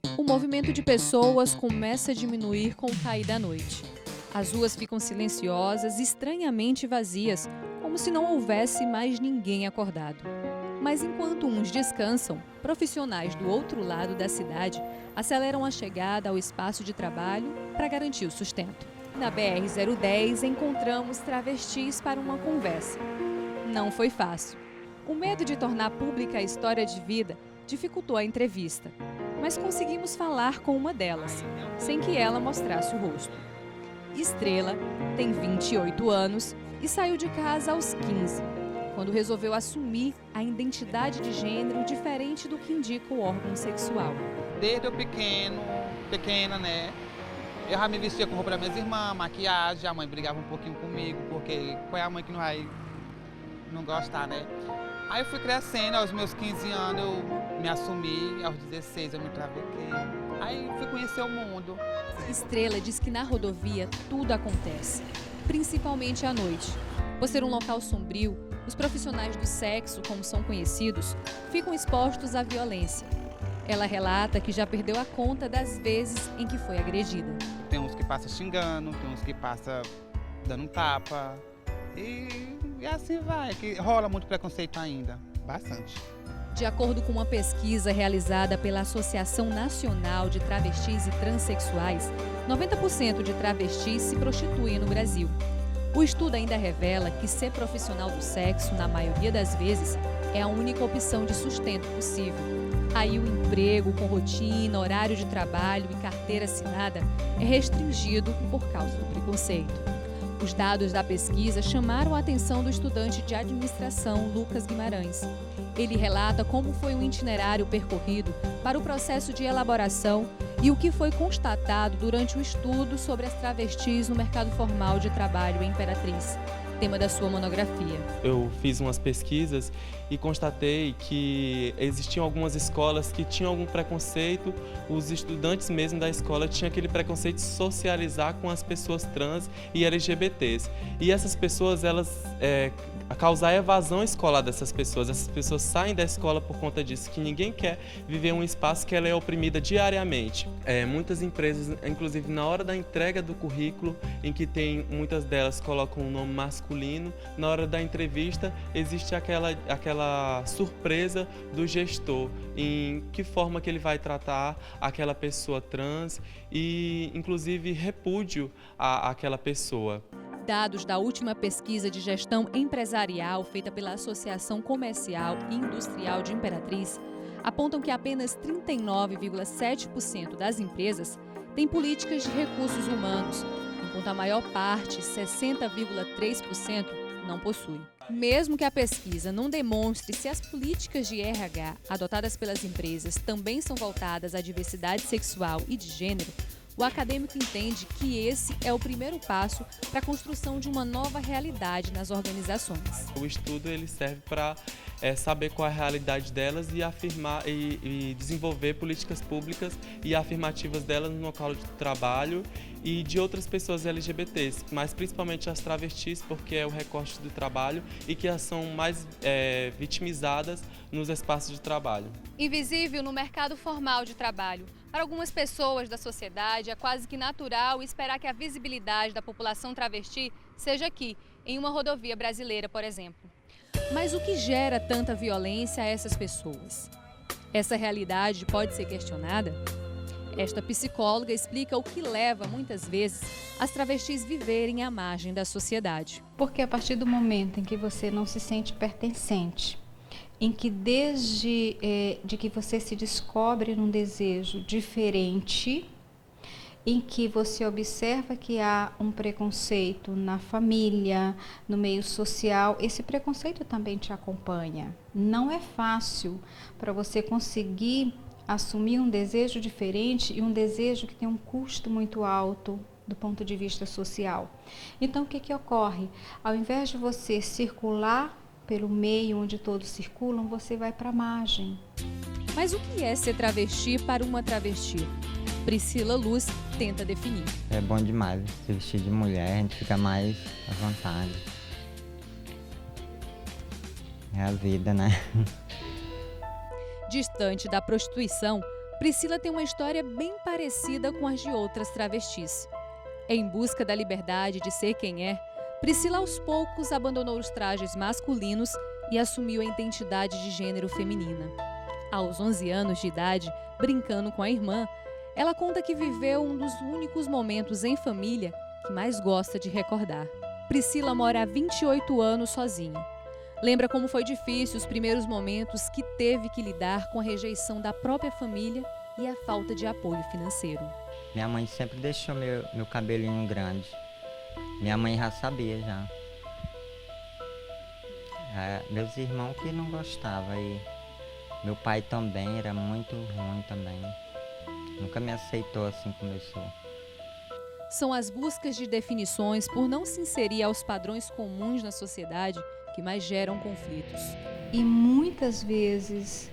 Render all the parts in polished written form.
O movimento de pessoas começa a diminuir com o cair da noite. As ruas ficam silenciosas, estranhamente vazias, como se não houvesse mais ninguém acordado. Mas enquanto uns descansam, profissionais do outro lado da cidade aceleram a chegada ao espaço de trabalho para garantir o sustento. Na BR-010, encontramos travestis para uma conversa. Não foi fácil. O medo de tornar pública a história de vida dificultou a entrevista, mas conseguimos falar com uma delas, sem que ela mostrasse o rosto. Estrela tem 28 anos e saiu de casa aos 15, quando resolveu assumir a identidade de gênero diferente do que indica o órgão sexual. Desde eu pequena, né? Eu já me vestia com roupa das minhas irmãs, maquiagem, a mãe brigava um pouquinho comigo, porque qual é a mãe que não gostar, né? Aí eu fui crescendo, aos meus 15 anos eu me assumi, aos 16 eu me travequei. Aí fui conhecer o mundo. Estrela diz que na rodovia tudo acontece, principalmente à noite. Por ser um local sombrio, os profissionais do sexo, como são conhecidos, ficam expostos à violência. Ela relata que já perdeu a conta das vezes em que foi agredida. Tem uns que passam xingando, tem uns que passam dando um tapa. E assim vai, que rola muito preconceito ainda, bastante. De acordo com uma pesquisa realizada pela Associação Nacional de Travestis e Transsexuais, 90% de travestis se prostituem no Brasil. O estudo ainda revela que ser profissional do sexo, na maioria das vezes, é a única opção de sustento possível. Aí o emprego com rotina, horário de trabalho e carteira assinada é restringido por causa do preconceito. Os dados da pesquisa chamaram a atenção do estudante de administração Lucas Guimarães. Ele relata como foi o itinerário percorrido para o processo de elaboração e o que foi constatado durante o estudo sobre as travestis no mercado formal de trabalho em Imperatriz, tema da sua monografia. Eu fiz umas pesquisas e constatei que existiam algumas escolas que tinham algum preconceito, os estudantes mesmo da escola tinham aquele preconceito de socializar com as pessoas trans e LGBTs. E essas pessoas, elas causar evasão escolar dessas pessoas. Essas pessoas saem da escola por conta disso, que ninguém quer viver um espaço que ela é oprimida diariamente. Muitas empresas, inclusive na hora da entrega do currículo, em que muitas delas colocam um nome masculino, na hora da entrevista existe aquela surpresa do gestor em que forma que ele vai tratar aquela pessoa trans e inclusive repúdio àquela pessoa. Dados da última pesquisa de gestão empresarial feita pela Associação Comercial e Industrial de Imperatriz apontam que apenas 39,7% das empresas têm políticas de recursos humanos, enquanto a maior parte, 60,3%, não possui. Mesmo que a pesquisa não demonstre se as políticas de RH adotadas pelas empresas também são voltadas à diversidade sexual e de gênero, o acadêmico entende que esse é o primeiro passo para a construção de uma nova realidade nas organizações. O estudo ele serve para saber qual é a realidade delas e afirmar e desenvolver políticas públicas e afirmativas delas no local de trabalho e de outras pessoas LGBTs, mas principalmente as travestis, porque é o recorte do trabalho e que elas são mais vitimizadas nos espaços de trabalho. Invisível no mercado formal de trabalho. Para algumas pessoas da sociedade, é quase que natural esperar que a visibilidade da população travesti seja aqui, em uma rodovia brasileira, por exemplo. Mas o que gera tanta violência a essas pessoas? Essa realidade pode ser questionada? Esta psicóloga explica o que leva, muitas vezes, as travestis viverem à margem da sociedade. Porque a partir do momento em que você não se sente pertencente, em que desde de que você se descobre num desejo diferente, em que você observa que há um preconceito na família, no meio social, esse preconceito também te acompanha. Não é fácil para você conseguir assumir um desejo diferente e um desejo que tem um custo muito alto do ponto de vista social. Então, o que ocorre? Ao invés de você circular pelo meio onde todos circulam, você vai para a margem. Mas o que é ser travesti para uma travesti? Priscila Luz tenta definir. É bom demais se vestir de mulher, a gente fica mais à vontade. É a vida, né? Distante da prostituição, Priscila tem uma história bem parecida com as de outras travestis. Em busca da liberdade de ser quem é, Priscila aos poucos abandonou os trajes masculinos e assumiu a identidade de gênero feminina. Aos 11 anos de idade, brincando com a irmã, ela conta que viveu um dos únicos momentos em família que mais gosta de recordar. Priscila mora há 28 anos sozinha. Lembra como foi difícil os primeiros momentos que teve que lidar com a rejeição da própria família e a falta de apoio financeiro. Minha mãe sempre deixou meu cabelinho grande. Minha mãe já sabia já. Meus irmãos que não gostavam e meu pai também era muito ruim também. Nunca me aceitou assim como eu sou. São as buscas de definições por não se inserir aos padrões comuns na sociedade que mais geram conflitos. E muitas vezes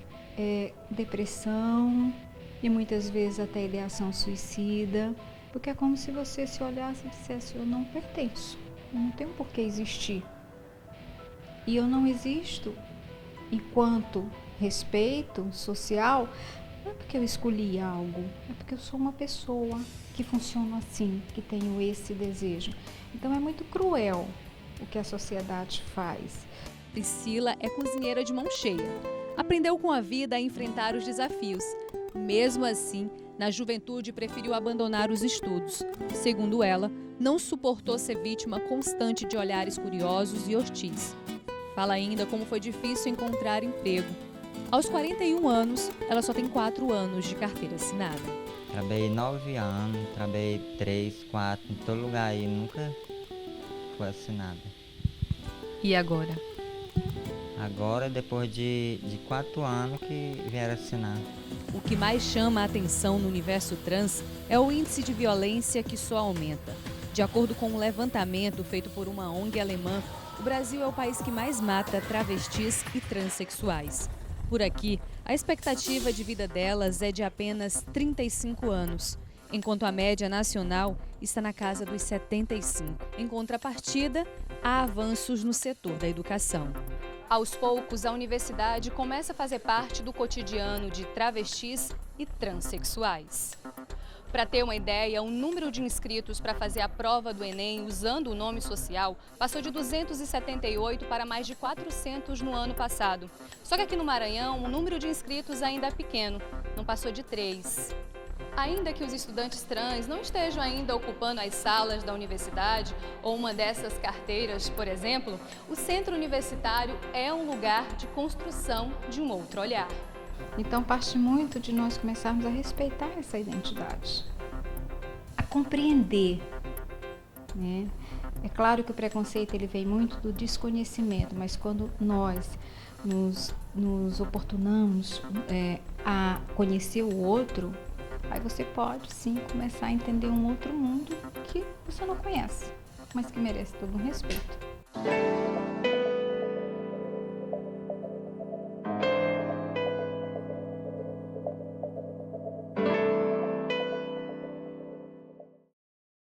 depressão, e muitas vezes até ideação suicida, porque é como se você se olhasse e dissesse: eu não pertenço, eu não tenho por que existir. E eu não existo enquanto respeito social, não é porque eu escolhi algo, é porque eu sou uma pessoa que funciona assim, que tenho esse desejo. Então é muito cruel o que a sociedade faz. Priscila é cozinheira de mão cheia. Aprendeu com a vida a enfrentar os desafios. Mesmo assim, na juventude preferiu abandonar os estudos. Segundo ela, não suportou ser vítima constante de olhares curiosos e hostis. Fala ainda como foi difícil encontrar emprego. Aos 41 anos, ela só tem 4 anos de carteira assinada. Trabalhei 9 anos, trabalhei 3, 4, em todo lugar aí, nunca foi assinada. E agora? Agora, depois de 4 anos que vieram assinar. O que mais chama a atenção no universo trans é o índice de violência que só aumenta. De acordo com um levantamento feito por uma ONG alemã, o Brasil é o país que mais mata travestis e transexuais. Por aqui, a expectativa de vida delas é de apenas 35 anos, enquanto a média nacional está na casa dos 75. Em contrapartida, há avanços no setor da educação. Aos poucos, a universidade começa a fazer parte do cotidiano de travestis e transexuais. Para ter uma ideia, o número de inscritos para fazer a prova do Enem usando o nome social passou de 278 para mais de 400 no ano passado. Só que aqui no Maranhão, o número de inscritos ainda é pequeno, não passou de 3. Ainda que os estudantes trans não estejam ainda ocupando as salas da universidade ou uma dessas carteiras, por exemplo, o centro universitário é um lugar de construção de um outro olhar. Então parte muito de nós começarmos a respeitar essa identidade, a compreender, né? É claro que o preconceito ele vem muito do desconhecimento, mas quando nós nos oportunamos a conhecer o outro, aí você pode sim começar a entender um outro mundo que você não conhece, mas que merece todo um respeito.